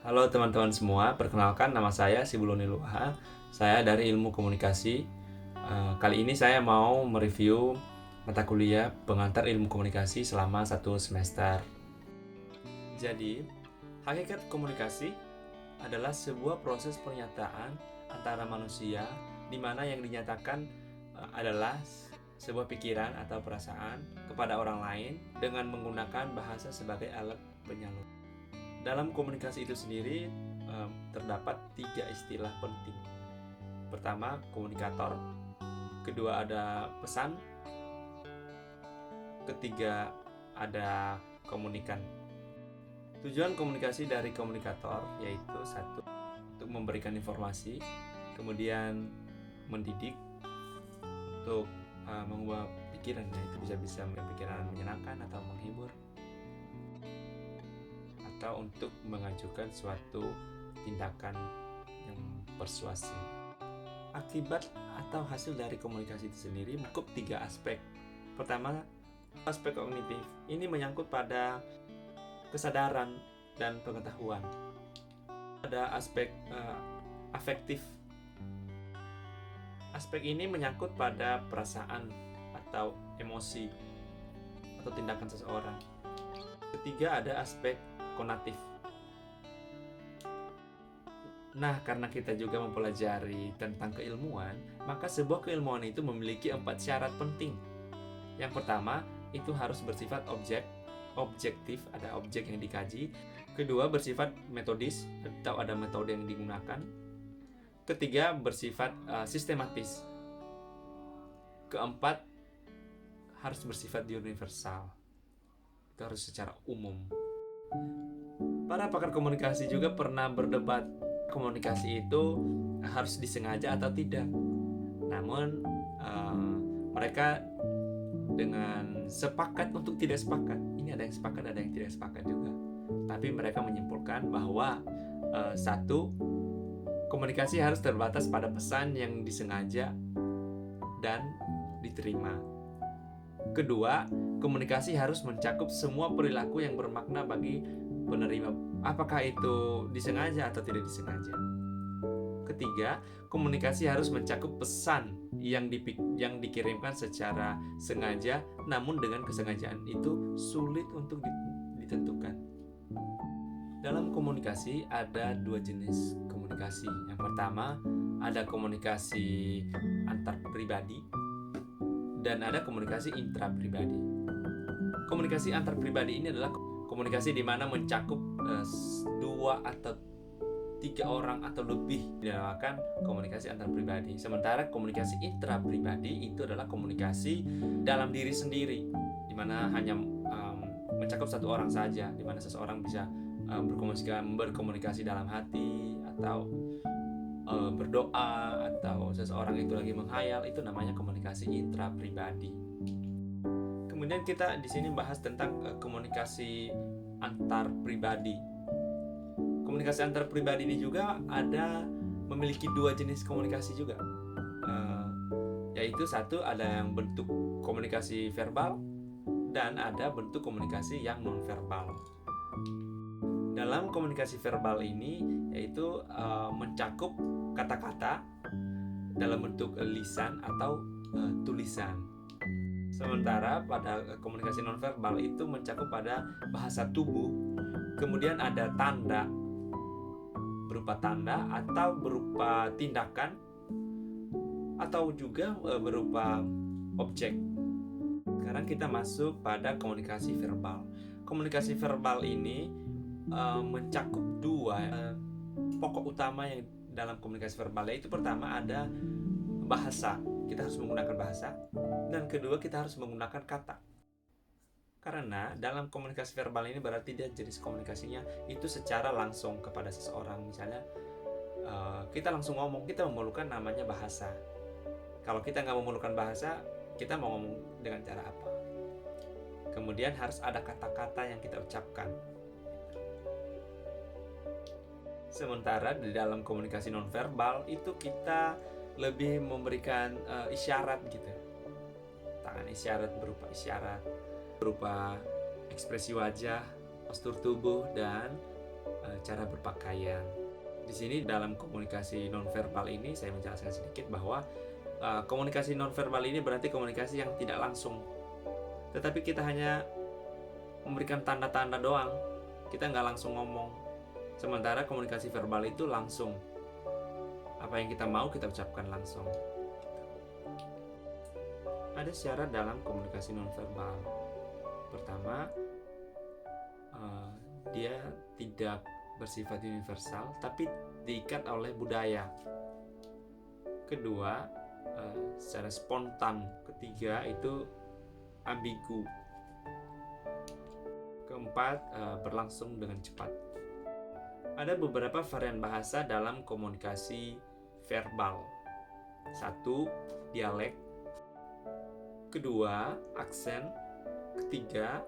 Halo teman-teman semua, perkenalkan nama saya Sibuloni Luha. Saya dari Ilmu Komunikasi. Kali ini saya mau mereview mata kuliah pengantar ilmu komunikasi selama 1 semester. Jadi, hakikat komunikasi adalah sebuah proses pernyataan antara manusia di mana yang dinyatakan adalah sebuah pikiran atau perasaan kepada orang lain dengan menggunakan bahasa sebagai alat penyalur. Dalam komunikasi itu sendiri terdapat 3 istilah penting. Pertama, komunikator. Kedua, ada pesan. Ketiga, ada komunikan. Tujuan komunikasi dari komunikator yaitu satu, untuk memberikan informasi, kemudian mendidik, untuk mengubah pikiran, yaitu bisa pikiran menyenangkan atau menghibur, atau untuk mengajukan suatu tindakan yang persuasif. Akibat atau hasil dari komunikasi itu sendiri mencakup 3 aspek. Pertama, aspek kognitif. Ini menyangkut pada kesadaran dan pengetahuan. Ada aspek afektif. Aspek ini menyangkut pada perasaan atau emosi atau tindakan seseorang. Ketiga, ada aspek konatif. Nah, karena kita juga mempelajari tentang keilmuan, maka sebuah keilmuan itu memiliki 4 syarat penting. Yang pertama, itu harus bersifat objektif, ada objek yang dikaji. Kedua, bersifat metodis, atau ada metode yang digunakan. Ketiga, bersifat sistematis. Keempat, harus bersifat universal. Itu harus secara umum. Para pakar komunikasi juga pernah berdebat komunikasi itu harus disengaja atau tidak. Namun mereka dengan sepakat untuk tidak sepakat. Ini ada yang sepakat, ada yang tidak sepakat juga. Tapi mereka menyimpulkan bahwa satu, komunikasi harus terbatas pada pesan yang disengaja dan diterima. Kedua, komunikasi harus mencakup semua perilaku yang bermakna bagi penerima, apakah itu disengaja atau tidak disengaja. Ketiga, komunikasi harus mencakup pesan yang dikirimkan secara sengaja, namun dengan kesengajaan itu sulit untuk ditentukan. Dalam komunikasi ada 2 jenis komunikasi. Yang pertama, ada komunikasi antar pribadi dan ada komunikasi intrapribadi. Komunikasi antar pribadi ini adalah komunikasi di mana mencakup 2 atau 3 orang atau lebih, dinamakan komunikasi antar pribadi. Sementara komunikasi intrapribadi itu adalah komunikasi dalam diri sendiri, di mana hanya mencakup 1 orang saja, di mana seseorang bisa berkomunikasi dalam hati atau berdoa, atau seseorang itu lagi menghayal. Itu namanya komunikasi intrapribadi. Kemudian kita di sini bahas tentang komunikasi antar pribadi. Komunikasi antar pribadi ini juga memiliki 2 jenis komunikasi juga, yaitu satu, ada yang bentuk komunikasi verbal dan ada bentuk komunikasi yang non-verbal. Dalam komunikasi verbal ini yaitu mencakup kata-kata dalam bentuk lisan atau tulisan. Sementara pada komunikasi nonverbal itu mencakup pada bahasa tubuh, kemudian ada tanda, berupa tanda atau berupa tindakan, atau juga berupa objek. Sekarang kita masuk pada komunikasi verbal. Komunikasi verbal ini mencakup 2 pokok utama yang dalam komunikasi verbal, yaitu pertama ada bahasa, kita harus menggunakan bahasa, dan kedua kita harus menggunakan kata. Karena dalam komunikasi verbal ini berarti dia jenis komunikasinya itu secara langsung kepada seseorang. Misalnya kita langsung ngomong, kita memerlukan namanya bahasa. Kalau kita nggak memerlukan bahasa, kita mau ngomong dengan cara apa? Kemudian harus ada kata-kata yang kita ucapkan. Sementara di dalam komunikasi nonverbal itu kita lebih memberikan isyarat gitu. Tangan isyarat, berupa ekspresi wajah, postur tubuh, dan cara berpakaian. Di sini dalam komunikasi nonverbal ini saya menjelaskan sedikit bahwa komunikasi nonverbal ini berarti komunikasi yang tidak langsung, tetapi kita hanya memberikan tanda-tanda doang, kita nggak langsung ngomong. Sementara komunikasi verbal itu langsung, apa yang kita mau kita ucapkan langsung. Ada syarat dalam komunikasi nonverbal. Pertama, dia tidak bersifat universal tapi diikat oleh budaya. Kedua, secara spontan. Ketiga, itu ambigu. Keempat, berlangsung dengan cepat. Ada beberapa varian bahasa dalam komunikasi verbal. 1. Dialek. Kedua, aksen. Ketiga,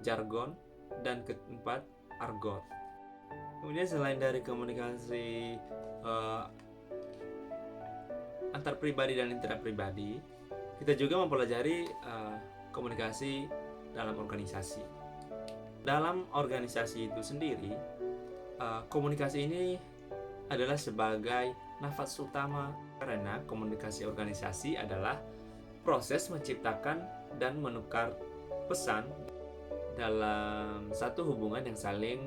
jargon. Dan keempat, argot. Kemudian selain dari komunikasi antar pribadi dan intrapribadi, kita juga mempelajari komunikasi dalam organisasi. Dalam organisasi itu sendiri, komunikasi ini adalah sebagai nafas utama, karena komunikasi organisasi adalah proses menciptakan dan menukar pesan dalam satu hubungan yang saling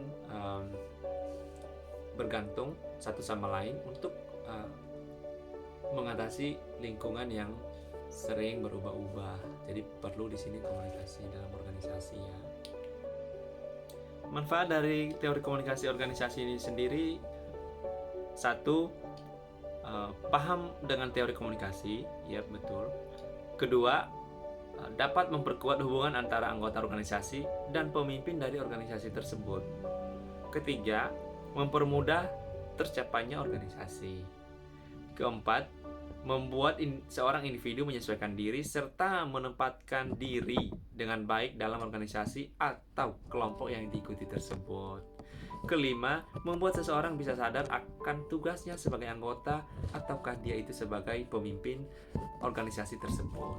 bergantung satu sama lain untuk mengatasi lingkungan yang sering berubah-ubah. Jadi perlu di sini komunikasi dalam organisasi ya. Manfaat dari teori komunikasi organisasi ini sendiri, 1, paham dengan teori komunikasi, ya betul. Kedua, dapat memperkuat hubungan antara anggota organisasi dan pemimpin dari organisasi tersebut. Ketiga, mempermudah tercapainya organisasi. Keempat, membuat seorang individu menyesuaikan diri serta menempatkan diri dengan baik dalam organisasi atau kelompok yang diikuti tersebut. Kelima, membuat seseorang bisa sadar akan tugasnya sebagai anggota ataukah dia itu sebagai pemimpin organisasi tersebut.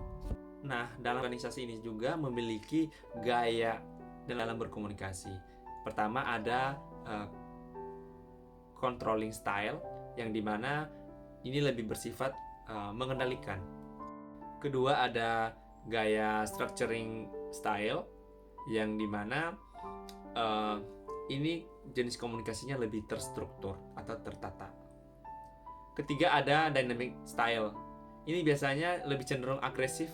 Nah, dalam organisasi ini juga memiliki gaya dalam berkomunikasi. Pertama ada controlling style, yang dimana ini lebih bersifat mengendalikan. Kedua ada gaya structuring style, yang dimana ini jenis komunikasinya lebih terstruktur atau tertata. Ketiga ada dynamic style, ini biasanya lebih cenderung agresif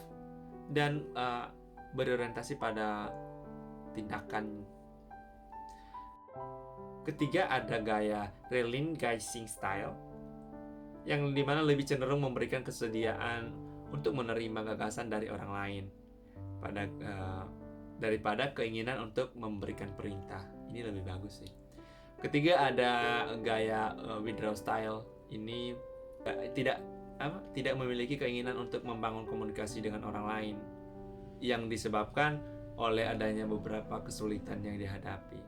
dan berorientasi pada tindakan. Ketiga ada gaya relying-gazing style, yang dimana lebih cenderung memberikan kesediaan untuk menerima gagasan dari orang lain daripada keinginan untuk memberikan perintah. Ini lebih bagus sih. Ketiga ada gaya withdraw style, ini tidak memiliki keinginan untuk membangun komunikasi dengan orang lain, yang disebabkan oleh adanya beberapa kesulitan yang dihadapi.